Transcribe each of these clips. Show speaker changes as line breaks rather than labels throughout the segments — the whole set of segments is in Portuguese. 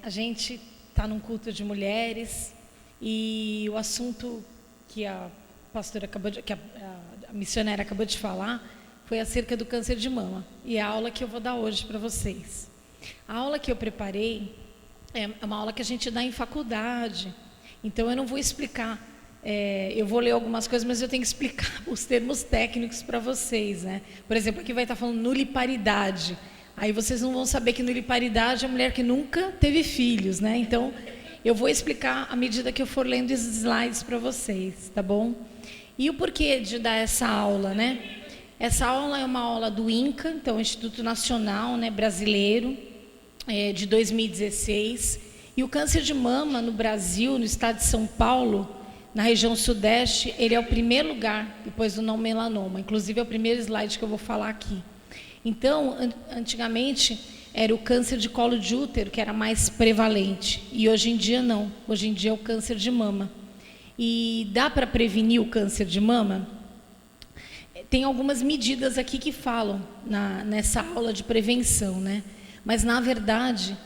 A gente está num culto de mulheres e o assunto que a pastora a missionária acabou de falar foi acerca do câncer de mama. E é a aula que eu vou dar hoje para vocês. A aula que eu preparei é uma aula que a gente dá em faculdade. Então eu não vou explicar, eu vou ler algumas coisas, mas eu tenho que explicar os termos técnicos para vocês, né? Por exemplo, aqui vai estar falando nuliparidade. Aí vocês não vão saber que nuliparidade é a mulher que nunca teve filhos, né? Então, eu vou explicar à medida que eu for lendo os slides para vocês, tá bom? E o porquê de dar essa aula, né? Essa aula é uma aula do INCA, então, Instituto Nacional, né, Brasileiro, de 2016. E o câncer de mama no Brasil, no estado de São Paulo, na região sudeste, ele é o primeiro lugar, depois do não melanoma. Inclusive, é o primeiro slide que eu vou falar aqui. Então, antigamente, era o câncer de colo de útero que era mais prevalente. E hoje em dia não. Hoje em dia é o câncer de mama. E dá para prevenir o câncer de mama? Tem algumas medidas aqui que falam nessa aula de prevenção, né? Mas, na verdade,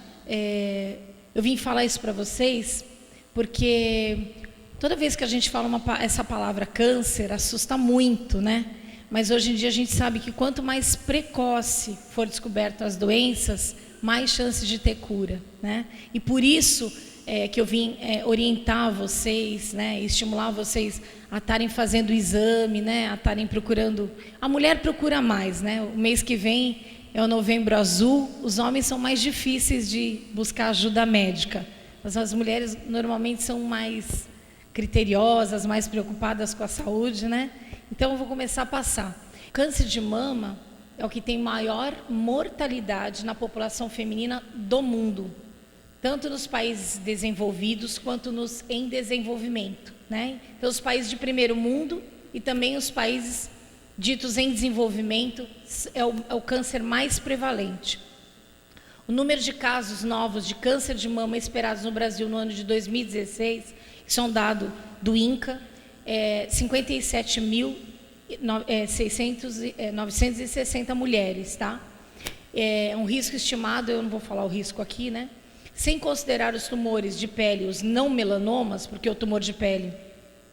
eu vim falar isso para vocês porque toda vez que a gente fala essa palavra câncer, assusta muito, né? Mas hoje em dia a gente sabe que quanto mais precoce for descoberto as doenças, mais chances de ter cura, né? E por isso que eu vim orientar vocês, né? Estimular vocês a estarem fazendo o exame, né? A estarem procurando. A mulher procura mais, né? O mês que vem é o Novembro Azul. Os homens são mais difíceis de buscar ajuda médica, mas as mulheres normalmente são mais criteriosas, mais preocupadas com a saúde, né? Então, eu vou começar a passar. Câncer de mama é o que tem maior mortalidade na população feminina do mundo, tanto nos países desenvolvidos quanto nos em desenvolvimento, né? Então, os países de primeiro mundo e também os países ditos em desenvolvimento é o câncer mais prevalente. O número de casos novos de câncer de mama esperados no Brasil no ano de 2016, isso é um dado do INCA, 57.960 mulheres, tá? É um risco estimado, eu não vou falar o risco aqui, né? Sem considerar os tumores de pele, os não melanomas, porque o tumor de pele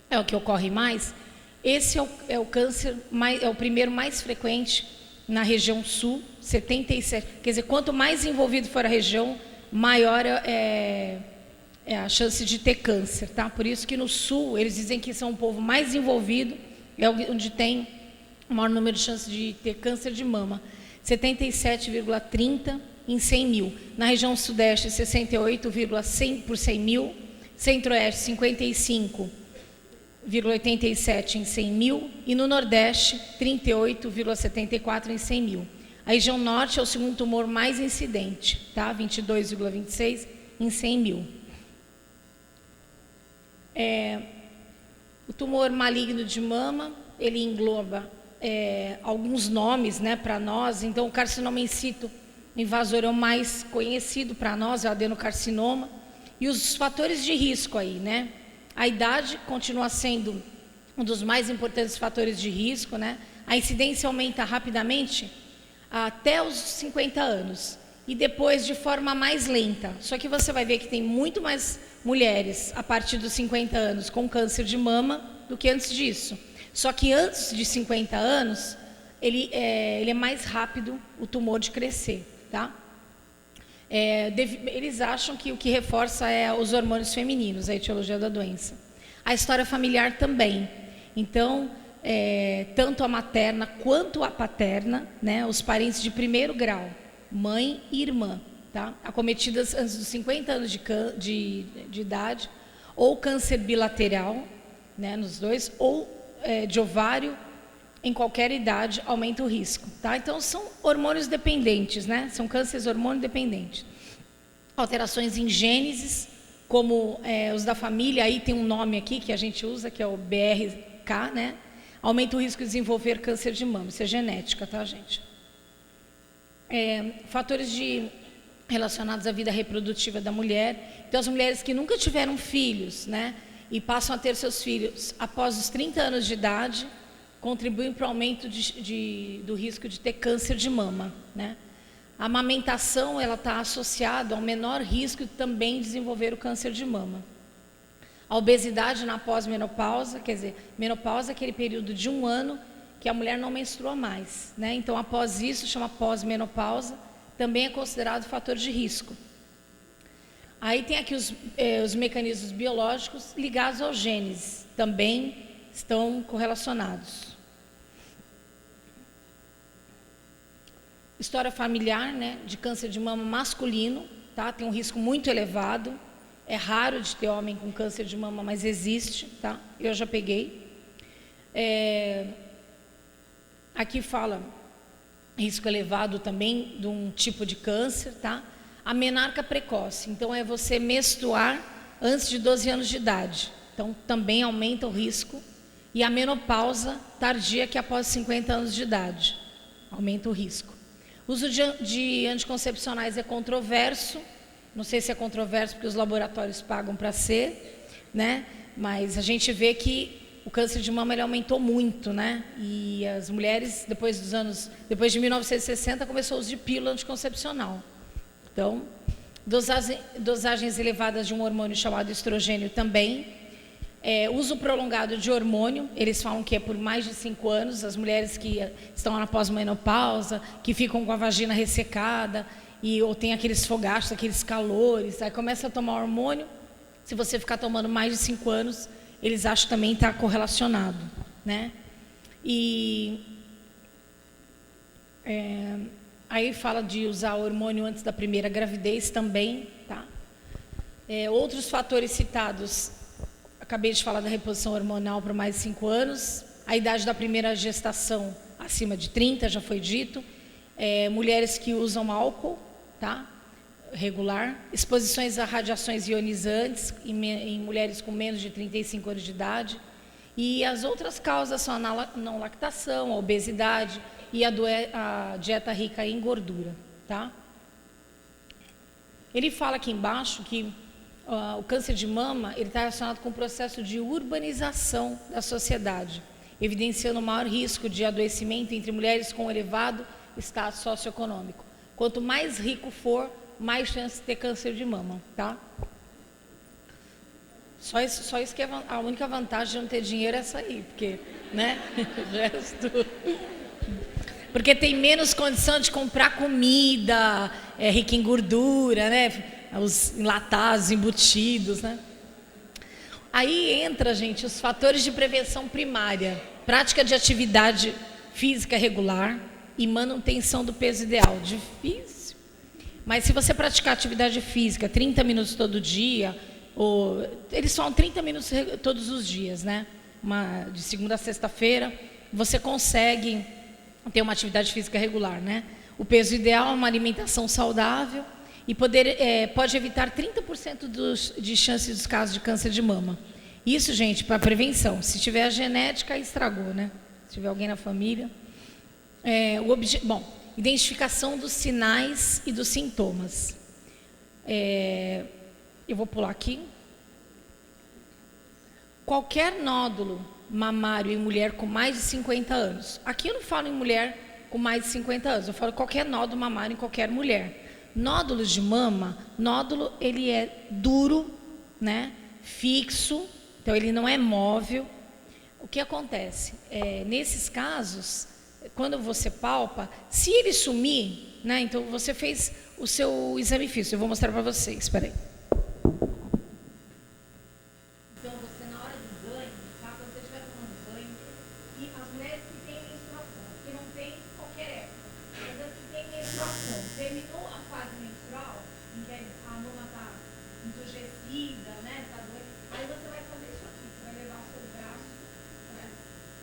é o que ocorre mais, esse é o câncer, é o primeiro mais frequente na região sul, 77. Quer dizer, quanto mais envolvido for a região, maior é a chance de ter câncer, tá? Por isso que no sul, eles dizem que são um povo mais envolvido, é onde tem o maior número de chances de ter câncer de mama. 77,30 em 100 mil. Na região sudeste, 68,100 por 100 mil. Centro-oeste, 55,87 em 100 mil. E no nordeste, 38,74 em 100 mil. A região norte é o segundo tumor mais incidente, tá? 22,26 em 100 mil. O tumor maligno de mama, ele engloba alguns nomes, né, para nós. Então, o carcinoma in situ invasor é o mais conhecido para nós, é o adenocarcinoma. E os fatores de risco aí, né? A idade continua sendo um dos mais importantes fatores de risco, né? A incidência aumenta rapidamente até os 50 anos. E depois de forma mais lenta. Só que você vai ver que tem muito mais mulheres a partir dos 50 anos com câncer de mama do que antes disso. Só que antes de 50 anos, ele é mais rápido o tumor de crescer, tá? Eles acham que o que reforça é os hormônios femininos, a etiologia da doença. A história familiar também. Então, tanto a materna quanto a paterna, né, os parentes de primeiro grau, mãe e irmã, tá? Acometidas antes dos 50 anos de idade, ou câncer bilateral, né, nos dois, ou de ovário, em qualquer idade, aumenta o risco, tá? Então, são hormônios dependentes, né? São cânceres hormônio dependentes. Alterações em gênesis, como os da família, aí tem um nome aqui que a gente usa, que é o BRK, né? Aumenta o risco de desenvolver câncer de mama, isso é genética, tá, gente? Fatores relacionados à vida reprodutiva da mulher. Então, as mulheres que nunca tiveram filhos, né, e passam a ter seus filhos após os 30 anos de idade, contribuem para o aumento do risco de ter câncer de mama, né? A amamentação, ela está associada ao menor risco de também desenvolver o câncer de mama. A obesidade na pós-menopausa, quer dizer, menopausa é aquele período de 1 ano que a mulher não menstrua mais, né? Então, após isso, chama pós-menopausa, também é considerado fator de risco. Aí tem aqui os mecanismos biológicos ligados aos genes, também estão correlacionados. História familiar, né, de câncer de mama masculino, tá? Tem um risco muito elevado. É raro de ter homem com câncer de mama, mas existe, tá? Eu já peguei. Aqui fala risco elevado também de um tipo de câncer, tá? A menarca precoce, então é você menstruar antes de 12 anos de idade. Então também aumenta o risco. E a menopausa tardia, que é após 50 anos de idade, aumenta o risco. O uso de anticoncepcionais é controverso. Não sei se é controverso porque os laboratórios pagam para ser, né? Mas a gente vê que o câncer de mama ele aumentou muito, né? E as mulheres, depois de 1960, começou o uso de pílula anticoncepcional. Então, dosagens elevadas de um hormônio chamado estrogênio também. Uso prolongado de hormônio, eles falam que é por mais de 5 anos, as mulheres que estão na pós-menopausa, que ficam com a vagina ressecada, ou tem aqueles fogachos, aqueles calores, aí começa a tomar hormônio, se você ficar tomando mais de 5 anos, eles acham que também está correlacionado, né? Aí fala de usar hormônio antes da primeira gravidez também, tá? Outros fatores citados, acabei de falar da reposição hormonal por mais de 5 anos, a idade da primeira gestação acima de 30, já foi dito, mulheres que usam álcool, tá? Regular, exposições a radiações ionizantes em mulheres com menos de 35 anos de idade, e as outras causas são a não lactação, a obesidade e a dieta rica em gordura, tá? Ele fala aqui embaixo que o câncer de mama ele está relacionado com o processo de urbanização da sociedade, evidenciando o maior risco de adoecimento entre mulheres com elevado status socioeconômico. Quanto mais rico for, mais chance de ter câncer de mama, tá? Só isso que é a única vantagem de não ter dinheiro é essa aí, porque, né? O resto... Porque tem menos condição de comprar comida, rica em gordura, né? Os enlatados, embutidos, né? Aí entra, gente, os fatores de prevenção primária, prática de atividade física regular e manutenção do peso ideal. Difícil. Mas se você praticar atividade física 30 minutos todo dia, eles falam 30 minutos todos os dias, né? De segunda a sexta-feira, você consegue ter uma atividade física regular, né? O peso ideal é uma alimentação saudável e pode evitar 30% de chances dos casos de câncer de mama. Isso, gente, para prevenção. Se tiver a genética, estragou, né? Se tiver alguém na família. Identificação dos sinais e dos sintomas. Eu vou pular aqui. Qualquer nódulo mamário em mulher com mais de 50 anos. Aqui eu não falo em mulher com mais de 50 anos, eu falo qualquer nódulo mamário em qualquer mulher. Nódulos de mama, nódulo ele é duro, né? Fixo, então ele não é móvel. O que acontece? Nesses casos, quando você palpa, se ele sumir, né? Então você fez o seu exame físico, eu vou mostrar para vocês, espera aí. Então você na hora do banho, tá? Quando você estiver tomando banho, e as mulheres que têm menstruação, que não tem qualquer época, mas as que têm menstruação, terminou a fase menstrual, em que a mama está enrijecida, né? Tá doendo, aí você vai fazer isso aqui, você vai levar o seu braço para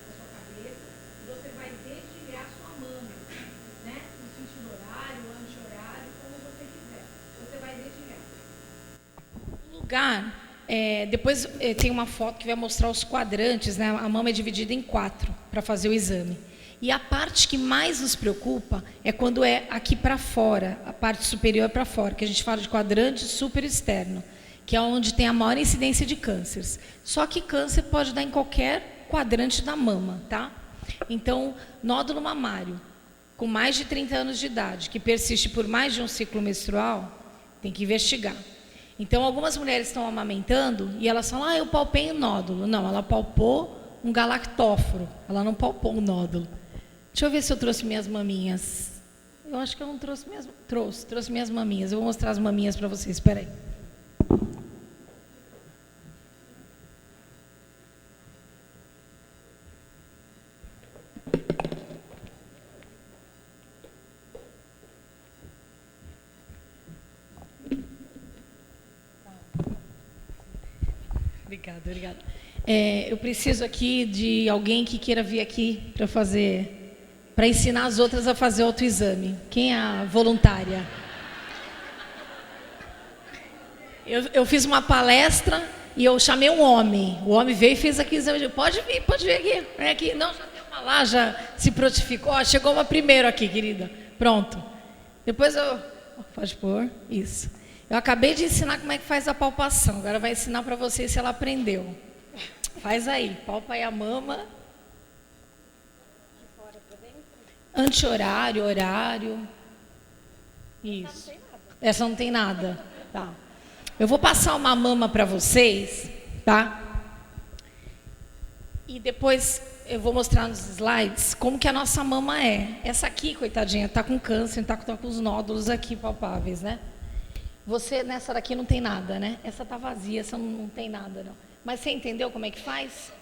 a sua cabeça, e você vai dedilhar sua mama, né? No sentido horário, anti-horário, como você quiser. Você vai dedilhar. O lugar, depois tem uma foto que vai mostrar os quadrantes, né? A mama é dividida em 4 para fazer o exame. E a parte que mais nos preocupa é quando é aqui para fora, a parte superior é para fora, que a gente fala de quadrante super externo, que é onde tem a maior incidência de cânceres. Só que câncer pode dar em qualquer quadrante da mama, tá? Então, nódulo mamário, com mais de 30 anos de idade, que persiste por mais de um ciclo menstrual, tem que investigar. Então, algumas mulheres estão amamentando e elas falam, eu palpei um nódulo. Não, ela palpou um galactóforo, ela não palpou um nódulo. Deixa eu ver se eu trouxe minhas maminhas. Eu acho que eu não trouxe minhas... Trouxe minhas maminhas. Eu vou mostrar as maminhas para vocês, espera aí. Obrigada. Eu preciso aqui de alguém que queira vir aqui para ensinar as outras a fazer autoexame. Quem é a voluntária? Eu fiz uma palestra e eu chamei um homem. O homem veio e fez aqui o exame. Pode vir aqui. Vem aqui. Não, já tem uma lá, já se prontificou. Chegou uma primeiro aqui, querida. Pronto. Depois eu... Pode pôr. Isso. Eu acabei de ensinar como é que faz a palpação. Agora vai ensinar para vocês se ela aprendeu. Faz aí. Palpa aí a mama. Anti-horário, horário. Isso. Essa não tem nada. Tá. Eu vou passar uma mama para vocês, tá? E depois eu vou mostrar nos slides como que a nossa mama é. Essa aqui, coitadinha, tá com câncer, tá com os nódulos aqui palpáveis, né? Você, nessa daqui não tem nada, né? Essa tá vazia, essa não tem nada, não. Mas você entendeu como é que faz?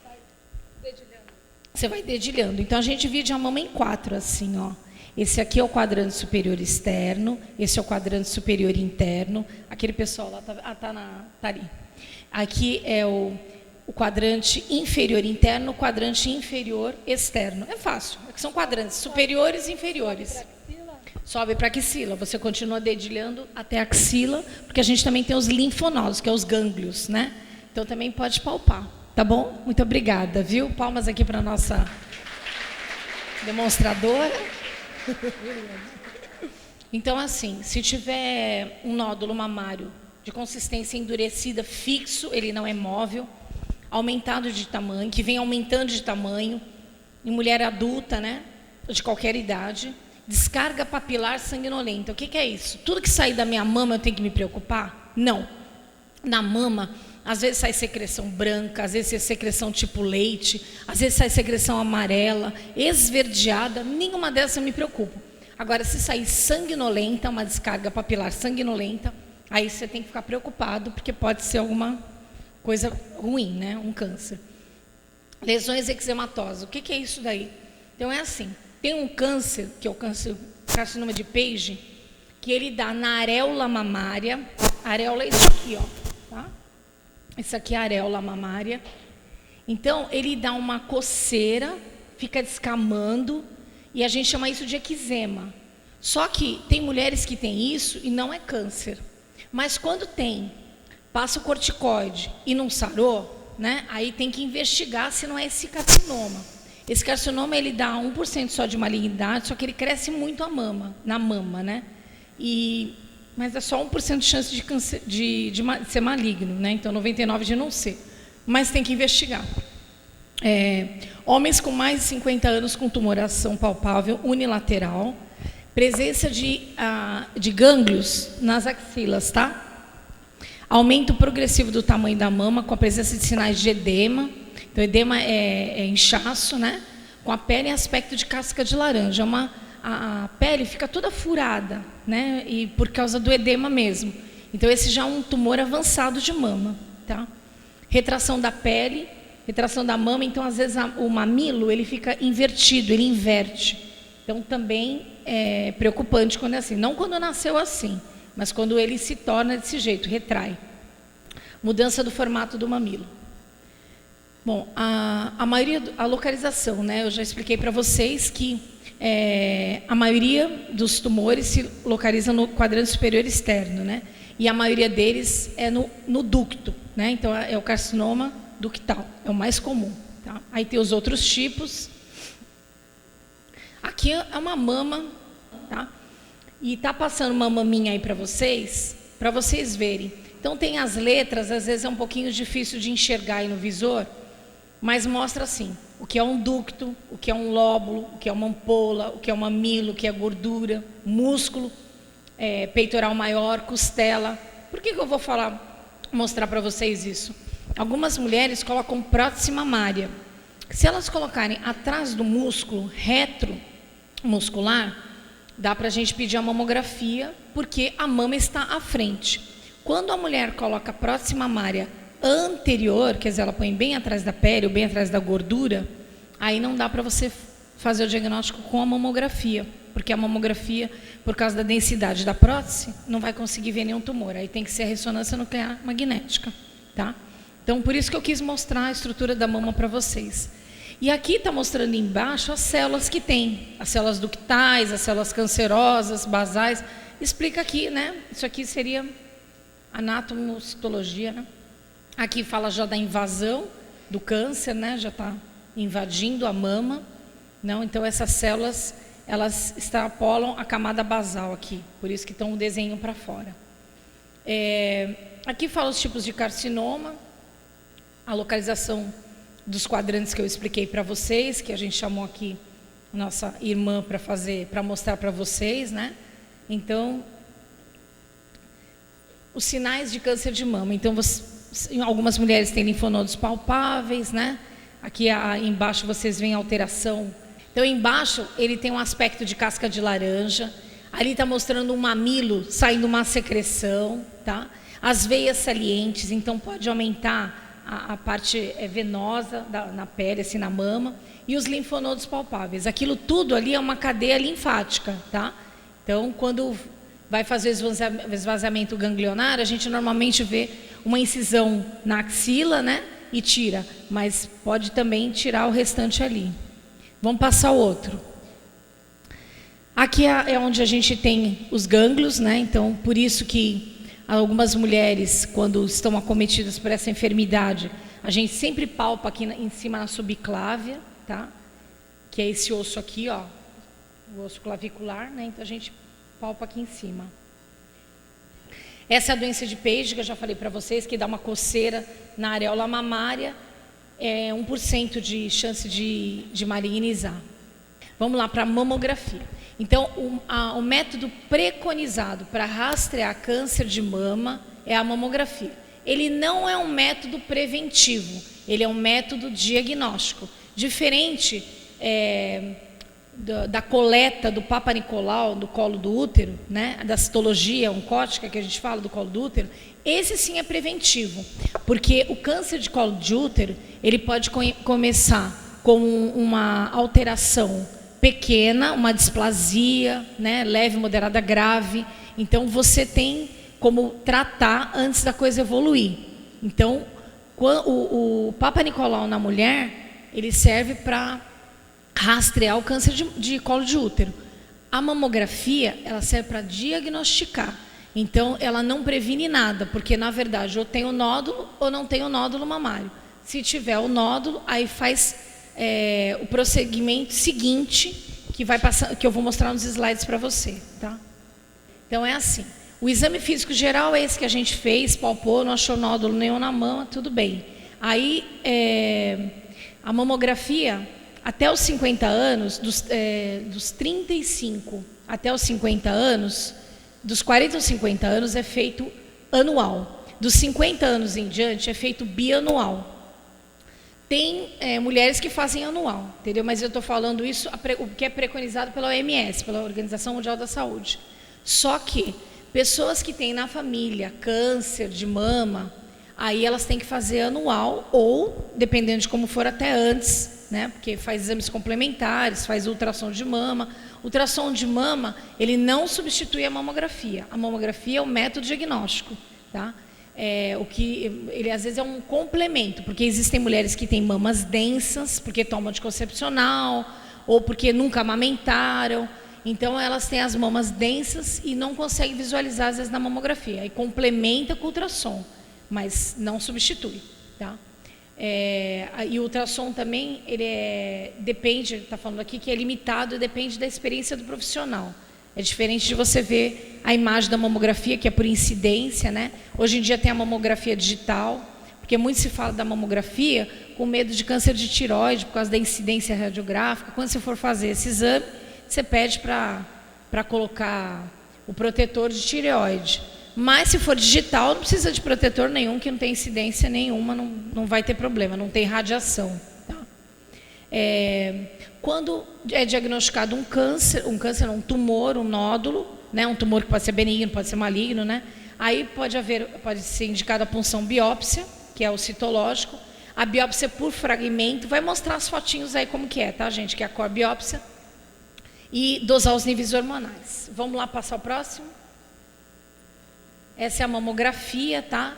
Você vai dedilhando. Então, a gente divide a mama em 4, assim, ó. Esse aqui é o quadrante superior externo, esse é o quadrante superior interno. Aquele pessoal lá tá ali. Aqui é o quadrante inferior interno, o quadrante inferior externo. É fácil, é que são quadrantes superiores e inferiores. Sobe para a axila, você continua dedilhando até a axila, porque a gente também tem os linfonodos, que é os gânglios, né? Então também pode palpar, tá bom? Muito obrigada, viu? Palmas aqui para a nossa demonstradora. Então, assim, se tiver um nódulo mamário de consistência endurecida, fixo, ele não é móvel, aumentado de tamanho, que vem aumentando de tamanho, em mulher adulta, né? De qualquer idade. Descarga papilar sanguinolenta. O que é isso? Tudo que sair da minha mama eu tenho que me preocupar? Não. Na mama, às vezes sai secreção branca, às vezes sai secreção tipo leite, às vezes sai secreção amarela, esverdeada, nenhuma dessas eu me preocupo. Agora, se sair sanguinolenta, uma descarga papilar sanguinolenta, aí você tem que ficar preocupado, porque pode ser alguma coisa ruim, né? Um câncer. Lesões eczematosas. O que é isso daí? Então, é assim. Tem um câncer, que é o carcinoma de Page, que ele dá na areola mamária. A areola é isso aqui, ó. Tá? Isso aqui é a areola mamária. Então, ele dá uma coceira, fica descamando, e a gente chama isso de eczema. Só que tem mulheres que têm isso e não é câncer. Mas quando tem, passa o corticoide e não sarou, né? Aí tem que investigar se não é esse carcinoma. Esse carcinoma, ele dá 1% só de malignidade, só que ele cresce muito na mama, né? Mas é só 1% de chance de ser maligno, né? Então, 99% de não ser. Mas tem que investigar. Homens com mais de 50 anos com tumoração palpável unilateral, presença de gânglios nas axilas, tá? Aumento progressivo do tamanho da mama com a presença de sinais de edema. Então, edema é inchaço, né? Com a pele em aspecto de casca de laranja. A pele fica toda furada, né? E por causa do edema mesmo. Então, esse já é um tumor avançado de mama, tá? Retração da pele, retração da mama. Então, às vezes, o mamilo, ele fica invertido, ele inverte. Então, também é preocupante quando é assim. Não quando nasceu assim, mas quando ele se torna desse jeito, retrai. Mudança do formato do mamilo. Bom, a localização, né? Eu já expliquei para vocês que a maioria dos tumores se localiza no quadrante superior externo, né? E a maioria deles é no ducto, né? Então, é o carcinoma ductal, é o mais comum, tá? Aí tem os outros tipos. Aqui é uma mama, tá? E tá passando uma maminha aí para vocês verem. Então, tem as letras, às vezes é um pouquinho difícil de enxergar aí no visor, mas mostra assim, o que é um ducto, o que é um lóbulo, o que é uma ampola, o que é um mamilo, o que é gordura, músculo, peitoral maior, costela. Por que eu vou mostrar para vocês isso? Algumas mulheres colocam prótese mamária. Se elas colocarem atrás do músculo retromuscular, dá para a gente pedir a mamografia, porque a mama está à frente. Quando a mulher coloca a prótese mamária anterior, quer dizer, ela põe bem atrás da pele ou bem atrás da gordura, aí não dá para você fazer o diagnóstico com a mamografia, porque a mamografia, por causa da densidade da prótese, não vai conseguir ver nenhum tumor. Aí tem que ser a ressonância nuclear magnética, tá? Então, por isso que eu quis mostrar a estrutura da mama para vocês. E aqui está mostrando embaixo as células que tem, as células ductais, as células cancerosas, basais. Explica aqui, né? Isso aqui seria anatomocitologia, né? Aqui fala já da invasão do câncer, né? Já está invadindo a mama. Não? Então, essas células, elas extrapolam a camada basal aqui. Por isso que estão o desenho para fora. Aqui fala os tipos de carcinoma, a localização dos quadrantes que eu expliquei para vocês, que a gente chamou aqui nossa irmã para mostrar para vocês, né? Então, os sinais de câncer de mama. Então, algumas mulheres têm linfonodos palpáveis, né? Aqui embaixo vocês veem a alteração. Então, embaixo ele tem um aspecto de casca de laranja. Ali está mostrando um mamilo saindo uma secreção, tá? As veias salientes, então pode aumentar a parte venosa na pele, assim, na mama, e os linfonodos palpáveis. Aquilo tudo ali é uma cadeia linfática, tá? Então, quando vai fazer o esvaziamento ganglionar, a gente normalmente vê uma incisão na axila, né? E tira, mas pode também tirar o restante ali. Vamos passar o outro. Aqui é onde a gente tem os gânglios, né? Então, por isso que algumas mulheres, quando estão acometidas por essa enfermidade, a gente sempre palpa aqui em cima na subclávia, tá? Que é esse osso aqui, ó, o osso clavicular, né? Então a gente palpa aqui em cima. Essa é a doença de Peijga, já falei para vocês, que dá uma coceira na areola mamária, 1% de chance de malignizar. Vamos lá para a mamografia. Então, o método preconizado para rastrear câncer de mama é a mamografia. Ele não é um método preventivo, ele é um método diagnóstico. Diferente da coleta do Papa Nicolau, do colo do útero, né? Da citologia oncótica que a gente fala do colo do útero, esse sim é preventivo, porque o câncer de colo de útero, ele pode começar com uma alteração pequena, uma displasia, né, leve, moderada, grave. Então, você tem como tratar antes da coisa evoluir. Então, o Papa Nicolau na mulher, ele serve para rastrear o câncer de colo de útero. A mamografia, ela serve para diagnosticar. Então, ela não previne nada, porque, na verdade, ou tem o nódulo ou não tem o nódulo mamário. Se tiver o nódulo, aí faz o prosseguimento seguinte, que eu vou mostrar nos slides para você, tá? Então, é assim. O exame físico geral é esse que a gente fez, palpou, não achou nódulo nenhum na mama, tudo bem. Aí, a mamografia, até os 50 anos, dos 35 até os 50 anos, dos 40 aos 50 anos é feito anual. Dos 50 anos em diante é feito bianual. Tem mulheres que fazem anual, entendeu? Mas eu estou falando isso, o que é preconizado pela OMS, pela Organização Mundial da Saúde. Só que pessoas que têm na família câncer de mama, aí elas têm que fazer anual ou, dependendo de como for, até antes, né? Porque faz exames complementares, faz ultrassom de mama. Ultrassom de mama, ele não substitui a mamografia. A mamografia é um método diagnóstico, tá? Ele às vezes é um complemento, porque existem mulheres que têm mamas densas, porque tomam anticoncepcional, ou porque nunca amamentaram. Então, elas têm as mamas densas e não conseguem visualizar, às vezes, na mamografia. Aí complementa com o ultrassom, mas não substitui, tá? E o ultrassom também, depende, está falando aqui que é limitado, depende da experiência do profissional. É diferente de você ver a imagem da mamografia, que é por incidência, né? Hoje em dia tem a mamografia digital, Porque muito se fala da mamografia com medo de câncer de tireoide, por causa da incidência radiográfica. Quando você for fazer esse exame, você pede para colocar o protetor de tireoide. Mas se for digital, não precisa de protetor nenhum, que não tem incidência nenhuma, não vai ter problema, não tem radiação. Tá? Quando é diagnosticado um câncer, um tumor, um nódulo, né, um tumor que pode ser benigno, pode ser maligno, né, aí pode ser indicada a punção biópsia, que é o citológico. A biópsia por fragmento, vai mostrar as fotinhos aí como que é, tá, gente? Que é a core biópsia. E dosar os níveis hormonais. Vamos lá passar o próximo? Essa é a mamografia, tá?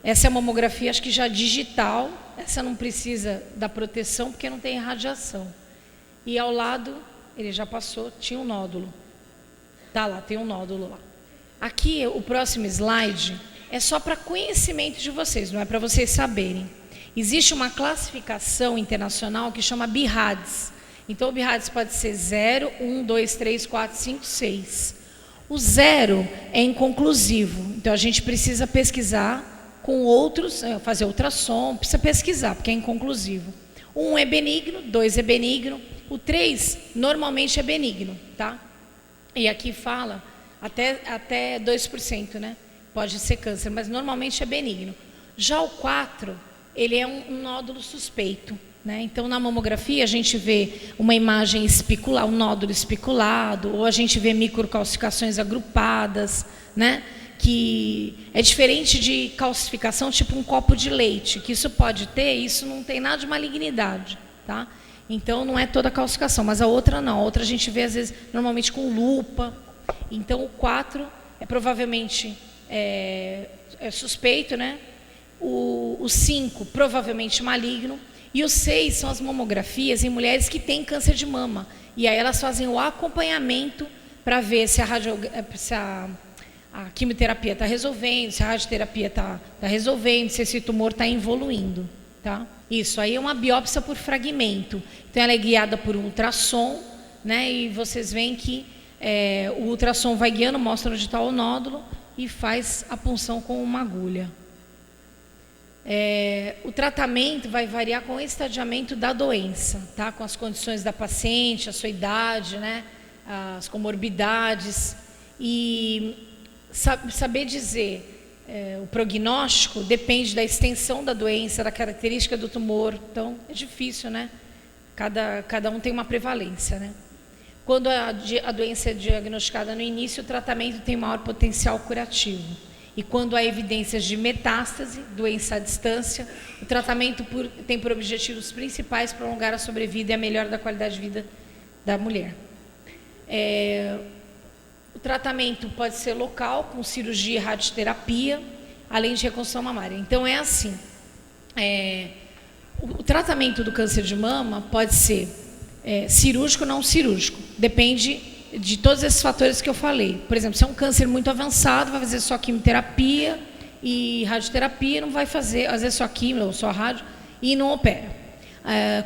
Essa é a mamografia, acho que já digital. Essa não precisa da proteção, porque não tem radiação. E ao lado, ele já passou, tinha um nódulo. Tá lá, tem um nódulo lá. Aqui, o próximo slide é só para conhecimento de vocês, não é para vocês saberem. Existe uma classificação internacional que chama BIRADS. Então, o BIRADS pode ser 0, 1, 2, 3, 4, 5, 6. O 0 é inconclusivo. Então, a gente precisa pesquisar com outros, fazer ultrassom, precisa pesquisar, porque é inconclusivo. 1 é benigno, 2 é benigno. O 3 normalmente é benigno, tá? E aqui fala até 2%, né? Pode ser câncer, mas normalmente é benigno. Já o 4, ele é um nódulo suspeito, né? Então, na mamografia, a gente vê uma imagem especular, um nódulo especulado, ou a gente vê microcalcificações agrupadas, né? Que é diferente de calcificação, tipo um copo de leite, que isso pode ter, isso não tem nada de malignidade, tá? Então, não é toda calcificação, mas a outra não. A outra a gente vê, às vezes, normalmente com lupa. Então, o 4 é provavelmente é suspeito, né? O 5, provavelmente maligno. E o 6 são as mamografias em mulheres que têm câncer de mama. E aí elas fazem o acompanhamento para ver se a quimioterapia está resolvendo, se a radioterapia está resolvendo, se esse tumor está evoluindo. Tá? Isso aí é uma biópsia por fragmento. Então ela é guiada por um ultrassom, né? E vocês veem que o ultrassom vai guiando, mostra onde está o nódulo e faz a punção com uma agulha. O tratamento vai variar com o estadiamento da doença, tá? Com as condições da paciente, a sua idade, né? As comorbidades. E saber dizer o prognóstico depende da extensão da doença, da característica do tumor. Então, é difícil, né? Cada um tem uma prevalência, né? Quando a doença é diagnosticada no início, o tratamento tem maior potencial curativo. E quando há evidências de metástase, doença à distância, o tratamento tem por objetivos principais prolongar a sobrevida e a melhora da qualidade de vida da mulher. O tratamento pode ser local, com cirurgia e radioterapia, além de reconstrução mamária. Então, é assim, o tratamento do câncer de mama pode ser cirúrgico ou não cirúrgico, depende de todos esses fatores que eu falei. Por exemplo, se é um câncer muito avançado, vai fazer só quimioterapia e radioterapia, não vai fazer, às vezes só quimio ou só rádio, e não opera.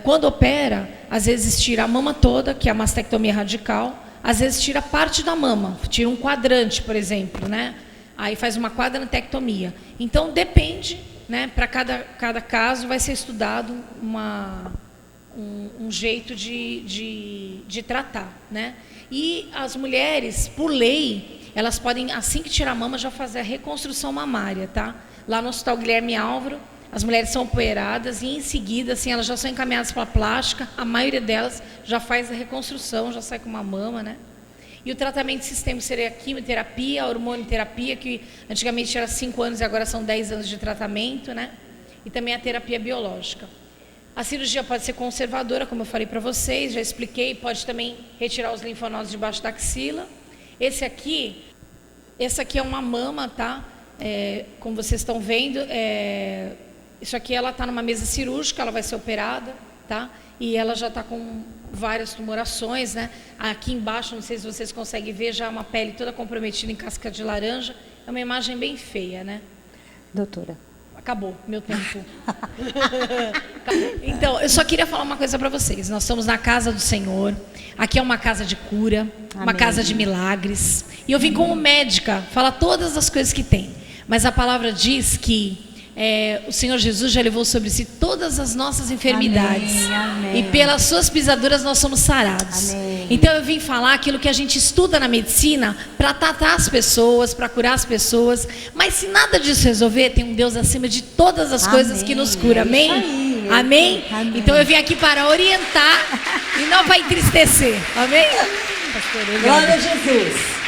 Quando opera, às vezes tira a mama toda, que é a mastectomia radical, às vezes tira parte da mama, tira um quadrante, por exemplo, né? Aí faz uma quadrantectomia. Então, depende, né? Para cada caso vai ser estudado um jeito de tratar, né? E as mulheres, por lei, elas podem, assim que tirar a mama, já fazer a reconstrução mamária, tá? Lá no Hospital Guilherme Álvaro, as mulheres são operadas e em seguida, assim, elas já são encaminhadas para a plástica, a maioria delas já faz a reconstrução, já sai com uma mama, né? E o tratamento sistêmico seria a quimioterapia, a hormonioterapia, que antigamente era 5 anos e agora são 10 anos de tratamento, né? E também a terapia biológica. A cirurgia pode ser conservadora, como eu falei para vocês, já expliquei, pode também retirar os linfonodos debaixo da axila. Essa aqui é uma mama, tá? Como vocês estão vendo, isso aqui ela está numa mesa cirúrgica, ela vai ser operada, tá? E ela já está com várias tumorações, né? Aqui embaixo, não sei se vocês conseguem ver, já uma pele toda comprometida em casca de laranja. É uma imagem bem feia, né?
Doutora.
Acabou meu tempo. Então, eu só queria falar uma coisa para vocês. Nós estamos na casa do Senhor. Aqui é uma casa de cura, uma
Amém.
casa de milagres. E eu vim como médica falar todas as coisas que tem. Mas a palavra diz que o Senhor Jesus já levou sobre si todas as nossas enfermidades.
Amém.
E pelas suas pisaduras nós somos sarados.
Amém.
Então eu vim falar aquilo que a gente estuda na medicina para tratar as pessoas, para curar as pessoas. Mas se nada disso resolver, tem um Deus acima de todas as coisas que nos cura. Amém?
Aí.
Amém?
Amém.
Então eu vim aqui para orientar e não para entristecer. Amém?
Glória a Jesus.